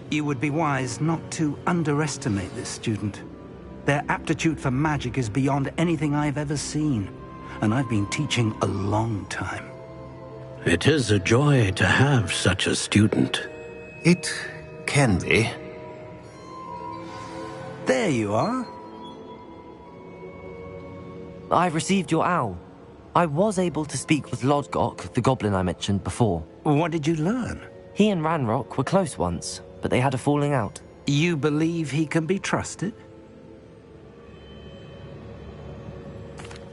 You would be wise not to underestimate this student. Their aptitude for magic is beyond anything I've ever seen, and I've been teaching a long time. It is a joy to have such a student. It can be. There you are. I've received your owl. I was able to speak with Lodgok, the goblin I mentioned before. What did you learn? He and Ranrock were close once, but they had a falling out. You believe he can be trusted?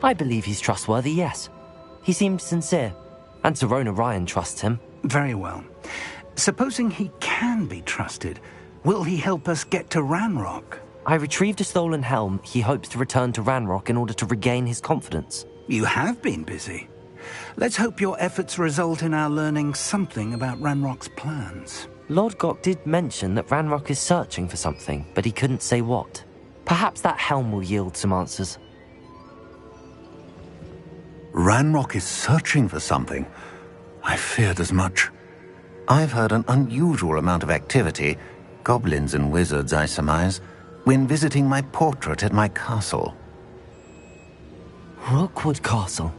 I believe he's trustworthy, yes. He seemed sincere, and Serona Ryan trusts him. Very well. Supposing he can be trusted, will he help us get to Ranrock? I retrieved a stolen helm. He hopes to return to Ranrock in order to regain his confidence. You have been busy. Let's hope your efforts result in our learning something about Ranrock's plans. Lodgok did mention that Ranrock is searching for something, but he couldn't say what. Perhaps that helm will yield some answers. Ranrock is searching for something. I feared as much. I've heard an unusual amount of activity, goblins and wizards, I surmise, when visiting my portrait at my castle. Rookwood Castle?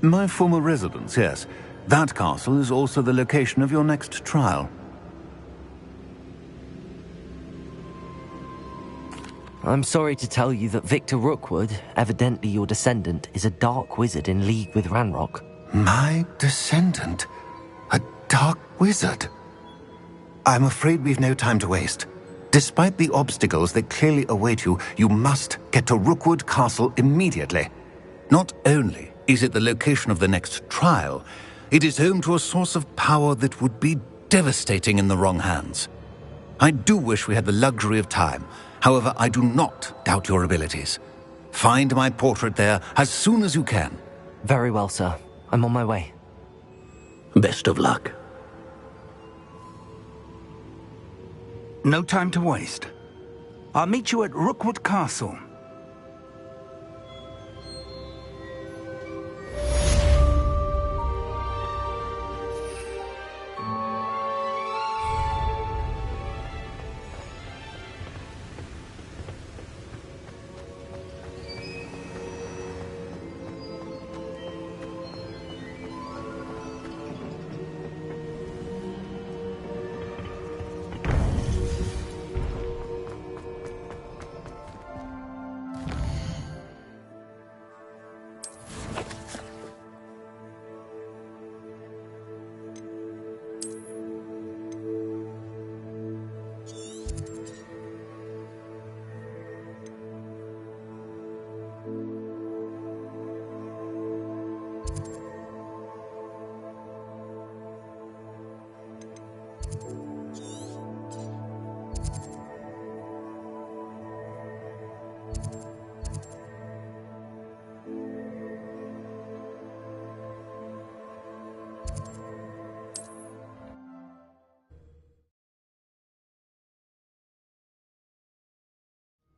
My former residence, yes. That castle is also the location of your next trial. I'm sorry to tell you that Victor Rookwood, evidently your descendant, is a dark wizard in league with Ranrock. My descendant? A dark wizard? I'm afraid we've no time to waste. Despite the obstacles that clearly await you, you must get to Rookwood Castle immediately. Not only is it the location of the next trial, it is home to a source of power that would be devastating in the wrong hands. I do wish we had the luxury of time. However, I do not doubt your abilities. Find my portrait there as soon as you can. Very well, sir. I'm on my way. Best of luck. No time to waste. I'll meet you at Rookwood Castle.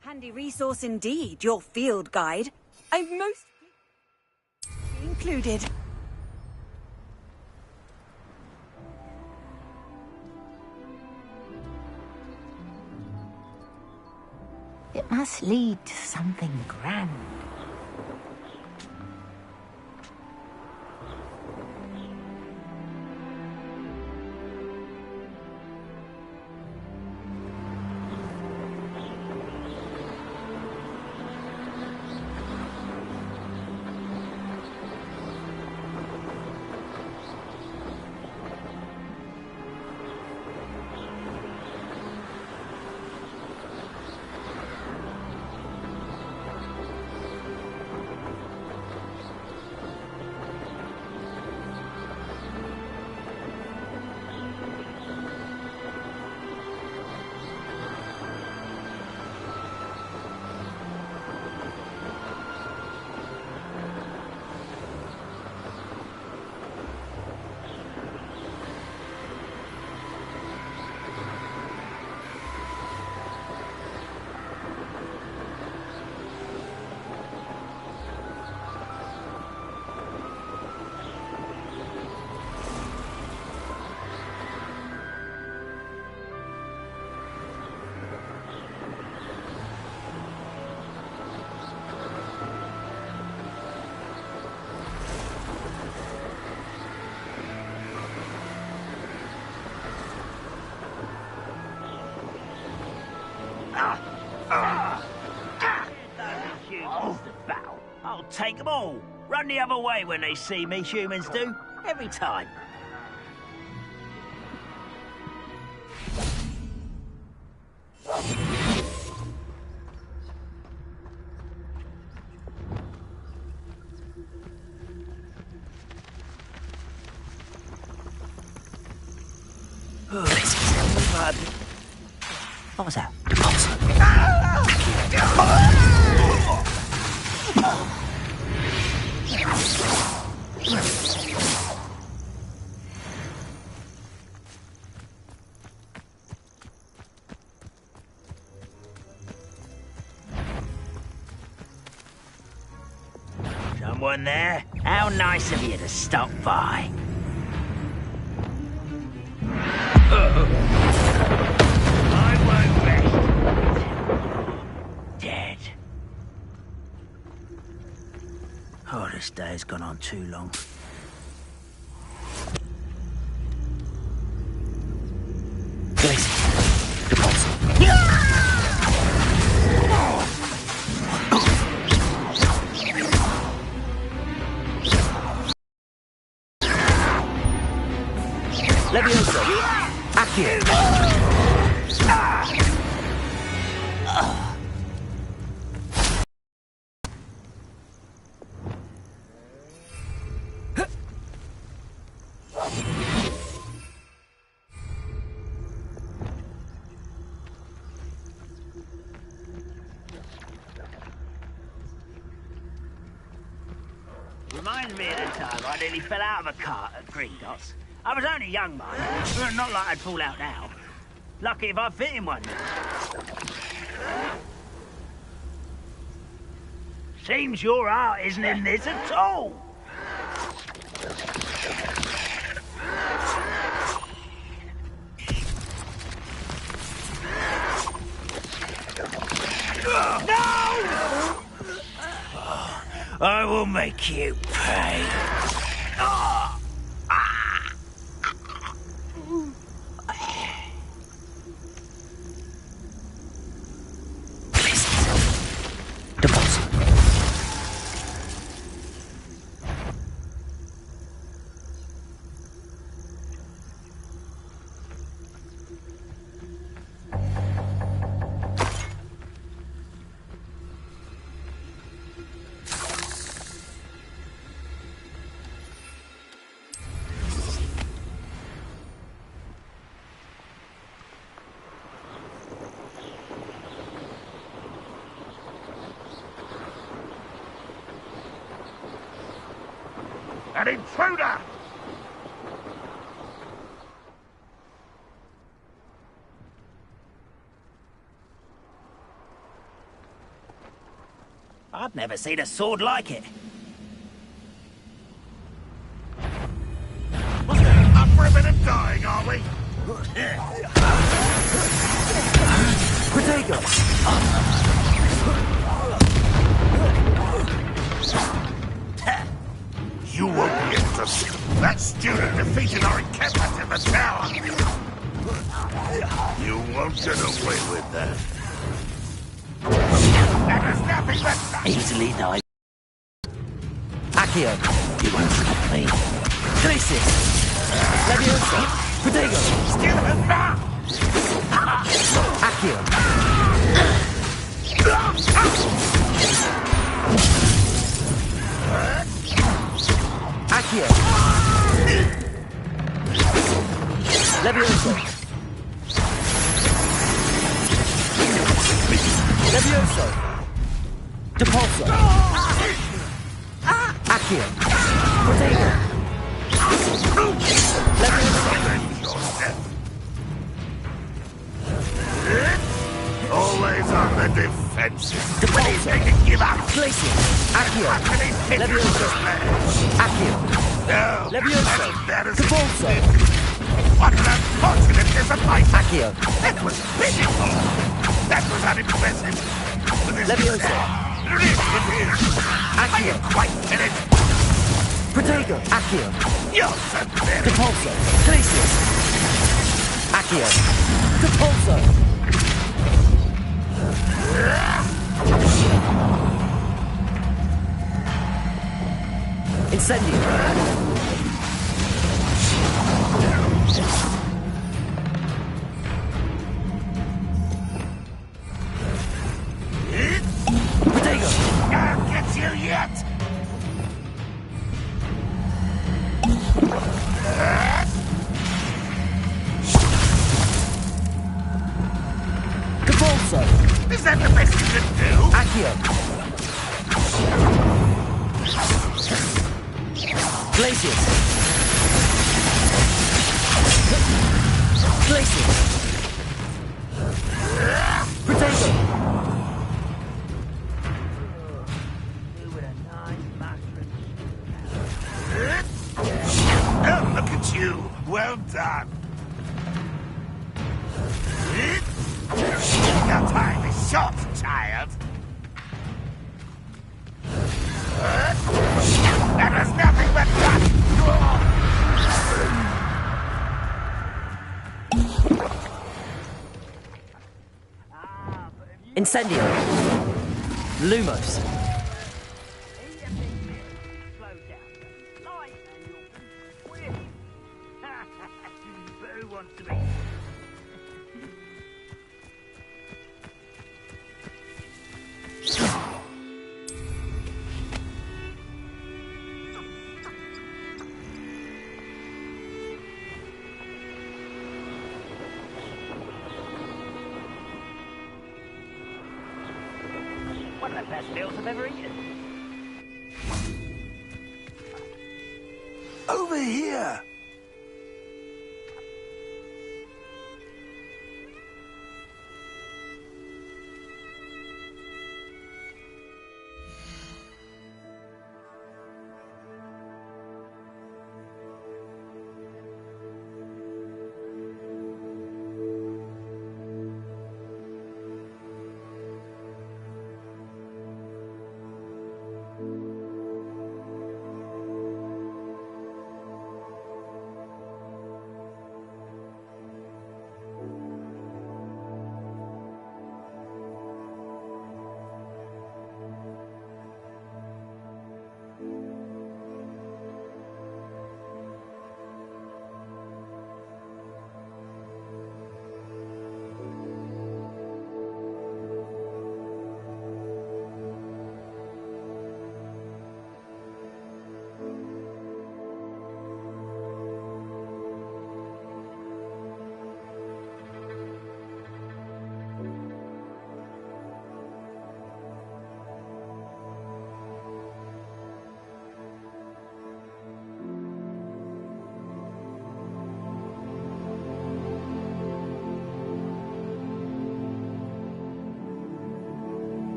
Handy resource indeed, your field guide. I'm most included. It must lead to something grand. Humans to battle. I'll take them all. Run the other way when they see me, humans do. Every time. What was that? Someone there? How nice of you to stop by. I won't rest. Dead. Oh, this day has gone on too long. Levioso! Accio! Reminds me of the time I nearly fell out of a cart at Gringotts. I was only young, mind. Not like I'd fall out now. Lucky if I fit in one. Seems your heart isn't in this at all. No! I will make you pay. An intruder! I've never seen a sword like it. What's that? Up for a bit of dying, are we? Protego! You won't be able to see. That student defeated our encampment in the tower. You won't get away with that. That is nothing but easily died. Accio! You won't stop me. Crisis! Levioso! Protego! Still him now! Accio! Accio! Levioso! Levioso! Depulso! Accio! Protego! Levioso! Always on the defensive. Depulso! Give up! Glacius! Accio! Levioso! Accio! No! Levioso! That is Depulso! What an unfortunate disappointment! Accio! That was pitiful! That was unimpressive! Levioso! I Accio! am quite finished! Protego! Accio! You're so very... Depulso! Glacius! Accio! Depulso! Incendio! Protego! I'll get you yet! Cabalso! Is that the best you can do? Accio! Glacius! Glacius! Protego! Oh, look at you! Well done! Your time is short, child! That was nothing but luck! Incendio! Lumos! Slow down. Light and you'll be swift. But who wants to be? One of the best meals I've ever eaten. Over here!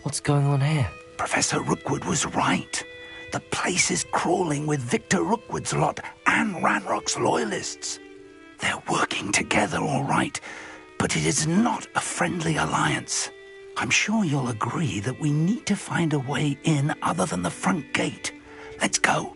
What's going on here? Professor Rookwood was right. The place is crawling with Victor Rookwood's lot and Ranrock's loyalists. They're working together, all right, but it is not a friendly alliance. I'm sure you'll agree that we need to find a way in other than the front gate. Let's go.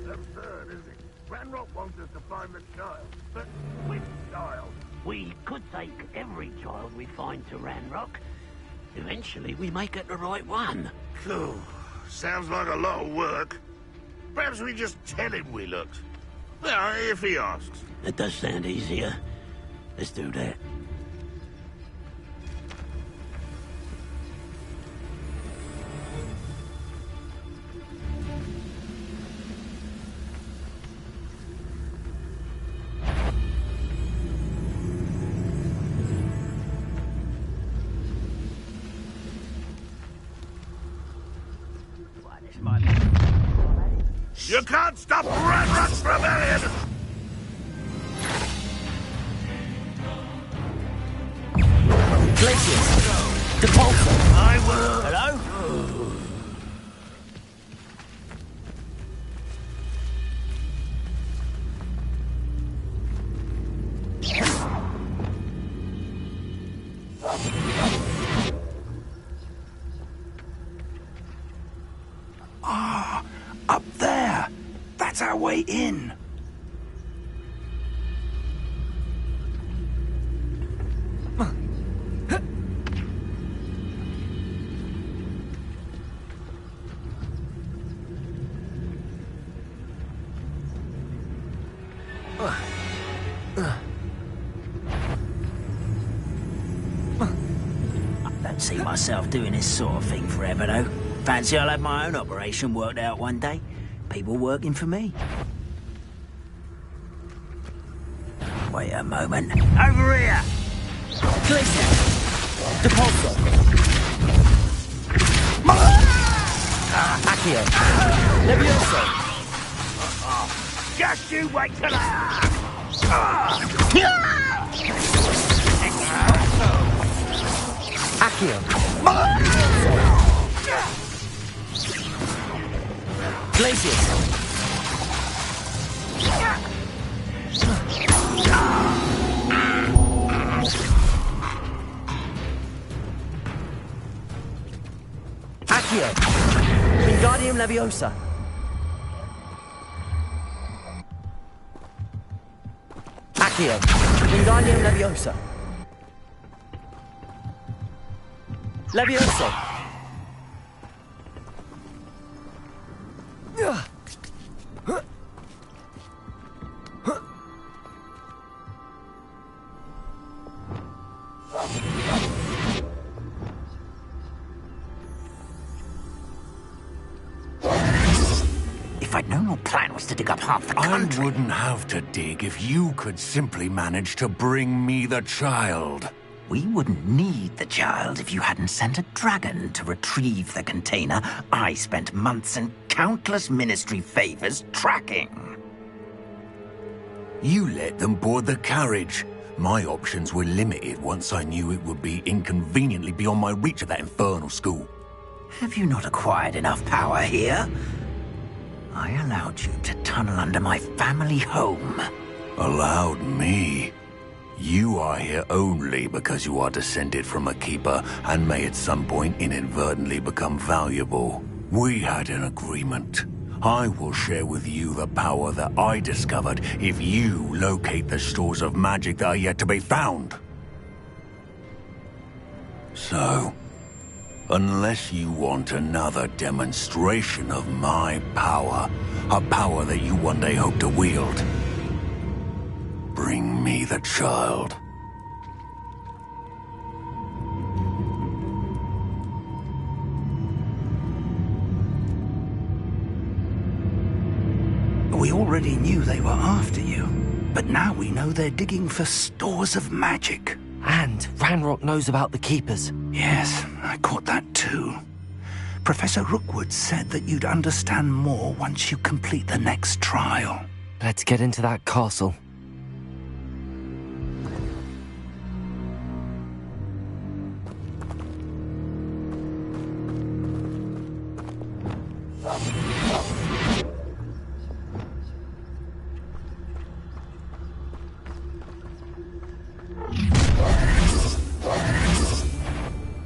Absurd, is it? Ranrock wants us to find the child, but which child? We could take every child we find to Ranrock. Eventually, we may get the right one. Cool. Sounds like a lot of work. Perhaps we just tell him we looked. Yeah, if he asks. That does sound easier. Let's do that. You can't stop Ranrock's rebellion! Glacius! Depulso! I will. Hello? Up there! That's our way in! I don't see myself doing this sort of thing forever, though. Fancy I'll have my own operation worked out one day. People working for me. Wait a moment. Over here! Glacius! Depulso! Accio! Levioso! Just you wait till Accio! Glacius! Accio! Wingardium Leviosa! Accio! Wingardium Leviosa! Levioso! If I'd known your plan was to dig up half the country... I wouldn't have to dig if you could simply manage to bring me the child. We wouldn't need the child if you hadn't sent a dragon to retrieve the container I spent months and countless ministry favors tracking. You let them board the carriage. My options were limited once I knew it would be inconveniently beyond my reach at that infernal school. Have you not acquired enough power here? I allowed you to tunnel under my family home. Allowed me? You are here only because you are descended from a keeper and may at some point inadvertently become valuable. We had an agreement. I will share with you the power that I discovered if you locate the stores of magic that are yet to be found. So, unless you want another demonstration of my power, a power that you one day hope to wield, bring me the child. We already knew they were after you, but now we know they're digging for stores of magic. And Ranrock knows about the Keepers. Yes, I caught that too. Professor Rookwood said that you'd understand more once you complete the next trial. Let's get into that castle.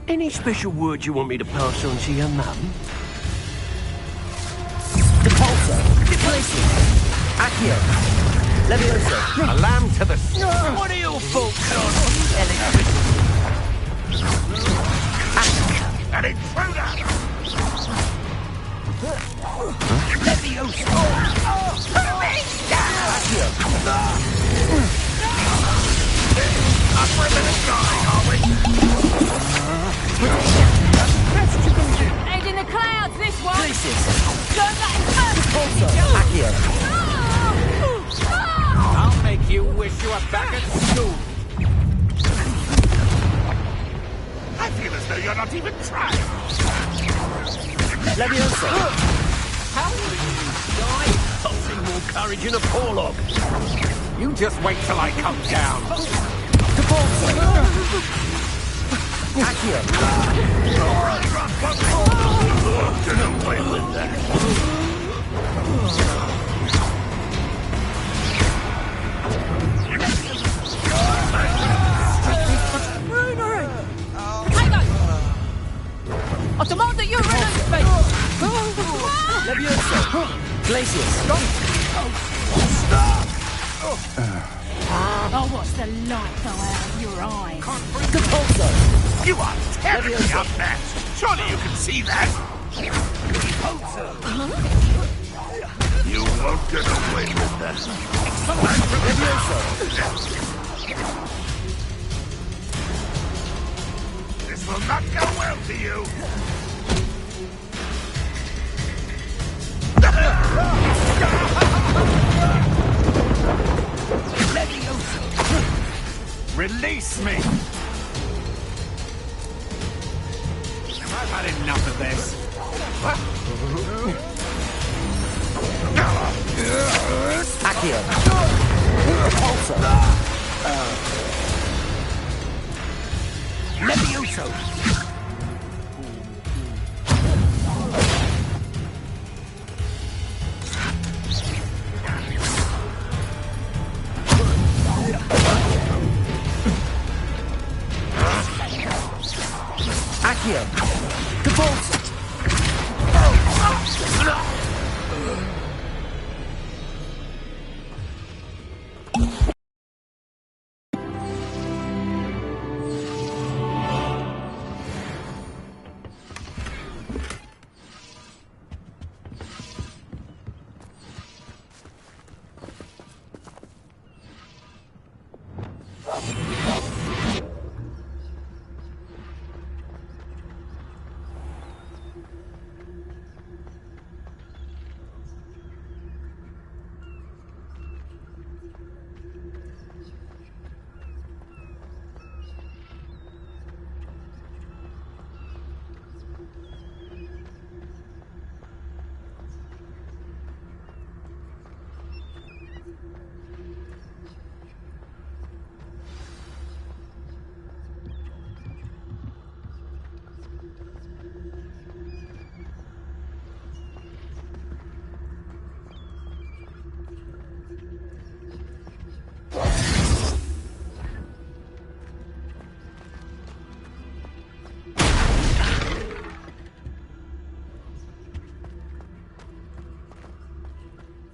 Any special word you want me to pass on to your mum? Depulso, Deflation, Accio, Levioso. A lamb to the... What are your thoughts on electricity? An intruder! Levioso! Up for a minute, guy, are we? Head in the clouds, this one! Glacius, Don't let him hurt! Depulso, Accio. I'll make you wish you were back at school. I feel as though you're not even trying. Levioso. How will you die? I'll see more courage in a porlog. You just wait till I come down. Depulso. Accio. Get away with that. I demand that you release me! Levioso. Glacius. Oh, what's the light go out of your eyes? Depulso. You are terribly outmatched. Surely you can see that. You won't get away with that. This will not go well to you. Release me! I've had enough of this. Accio. Depulso. Levioso! Accio. Depulso.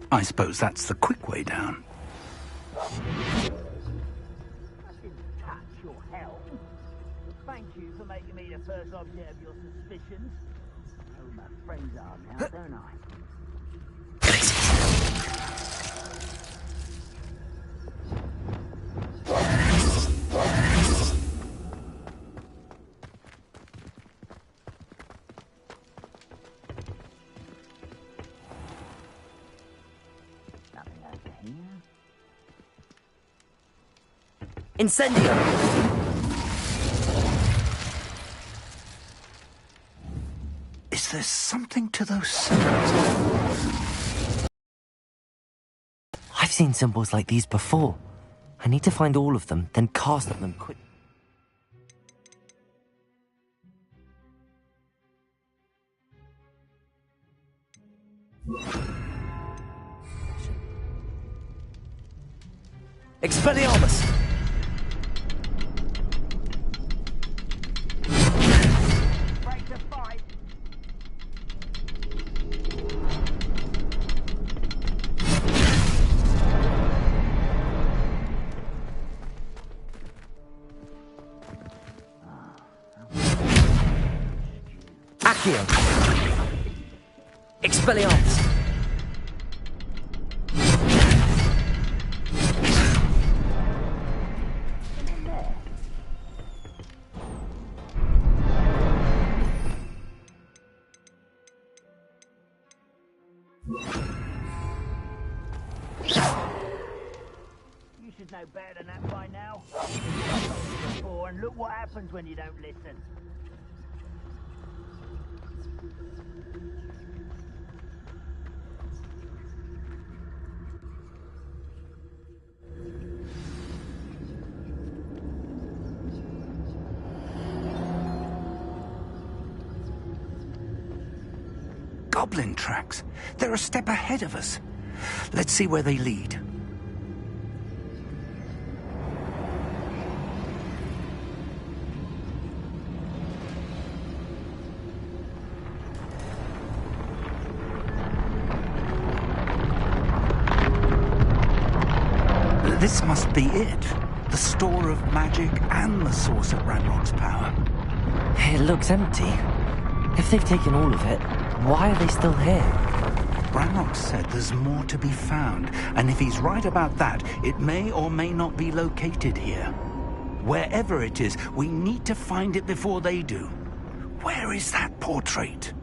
I suppose that's the quick way down. Your help. Thank you for making me the first object of your suspicions. I know who my friends are now, don't I? Nothing over here. Incendio. Is there something to those symbols? I've seen symbols like these before. I need to find all of them, then cast at them quick. Expelliarmus! Break the fight. Accio! Expelliarmus! You should know better than that by now. Before, and look what happens when you don't listen. Goblin tracks. They're a step ahead of us. Let's see where they lead. This must be it. The store of magic and the source of Ranrock's power. It looks empty. If they've taken all of it, why are they still here? Ranrock said there's more to be found, and if he's right about that, it may or may not be located here. Wherever it is, we need to find it before they do. Where is that portrait?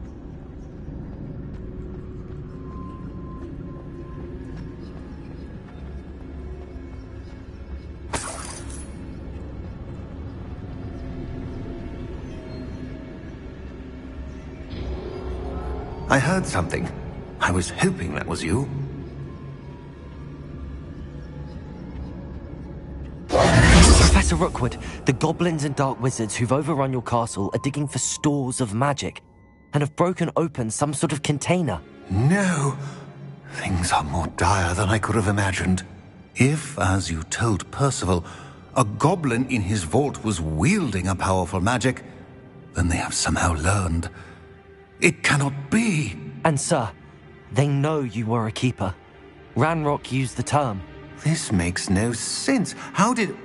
I heard something. I was hoping that was you. Professor Rookwood, the goblins and dark wizards who've overrun your castle are digging for stores of magic and have broken open some sort of container. No. Things are more dire than I could have imagined. If, as you told Percival, a goblin in his vault was wielding a powerful magic, then they have somehow learned. It cannot be. And sir, they know you were a keeper. Ranrock used the term. This makes no sense. How did...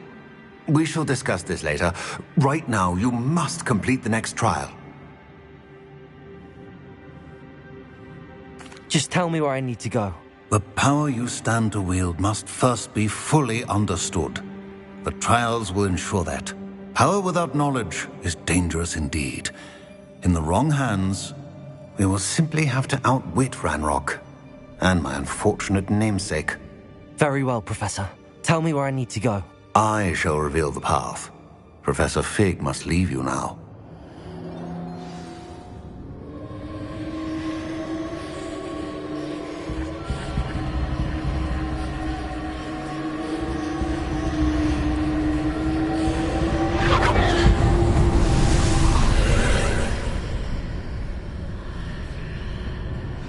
We shall discuss this later. Right now, you must complete the next trial. Just tell me where I need to go. The power you stand to wield must first be fully understood. The trials will ensure that. Power without knowledge is dangerous indeed. In the wrong hands, we will simply have to outwit Ranrock and my unfortunate namesake. Very well, Professor. Tell me where I need to go. I shall reveal the path. Professor Fig must leave you now.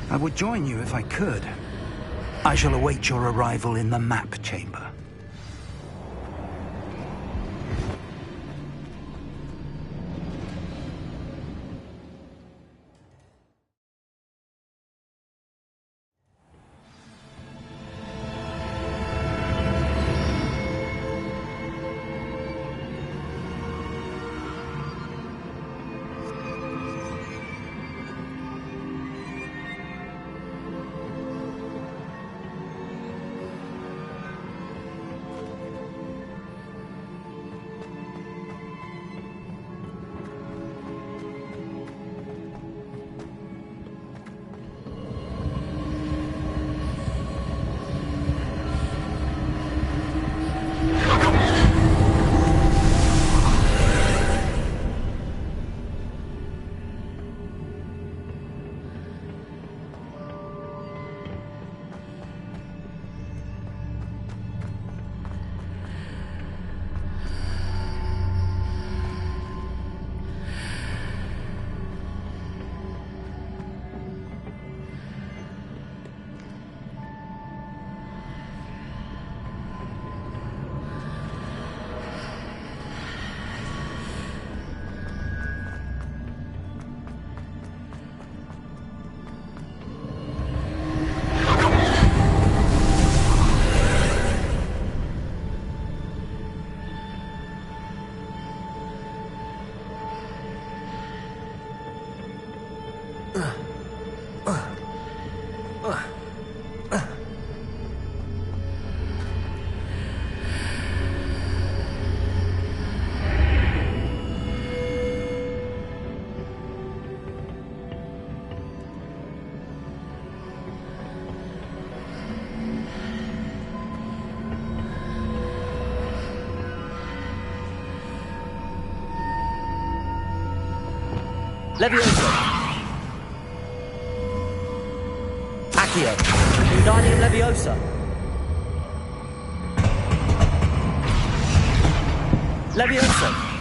I would join you if I could. I shall await your arrival in the map chamber. Levioso. Accio. Wingardium Leviosa. Levioso.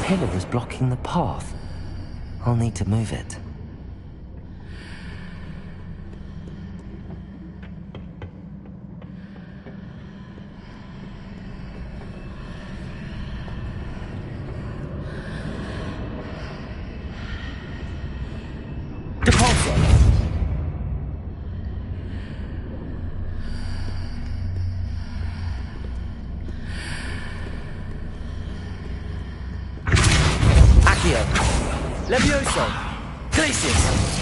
Pillar is blocking the path. I'll need to move it. Levioso! Glacius!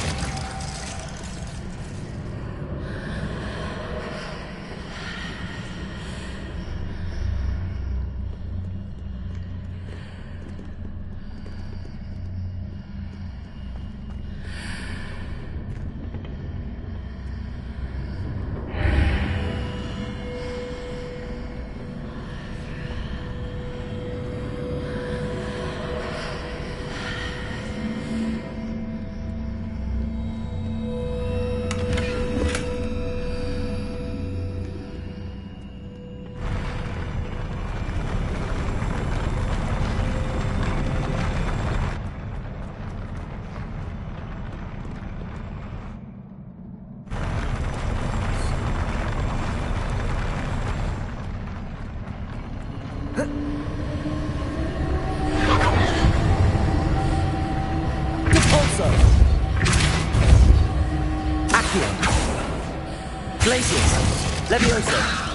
Glacius! Levioso!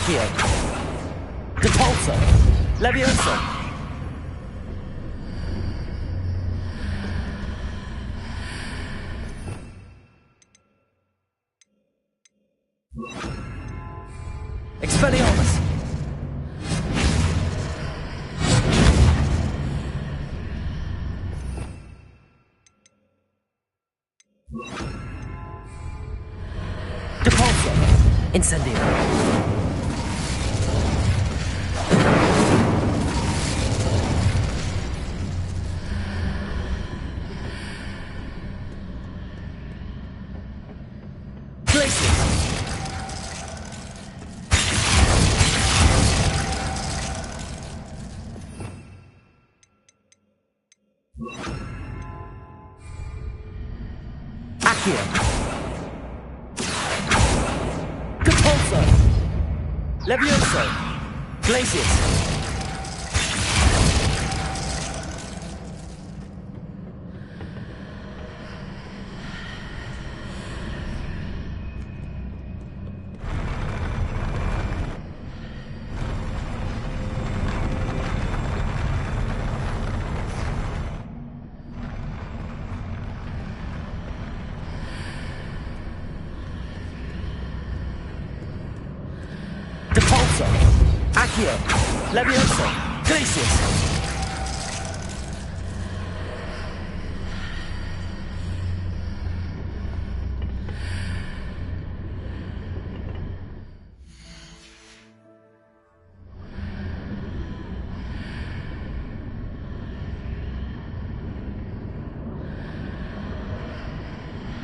Accio. Depulso. Levioso. Expelliarmus. Depulso. Incendio. Glacius. Accio. Depulso. Levioso. Glacius. Depulso. Accio. Levioso. Glacius.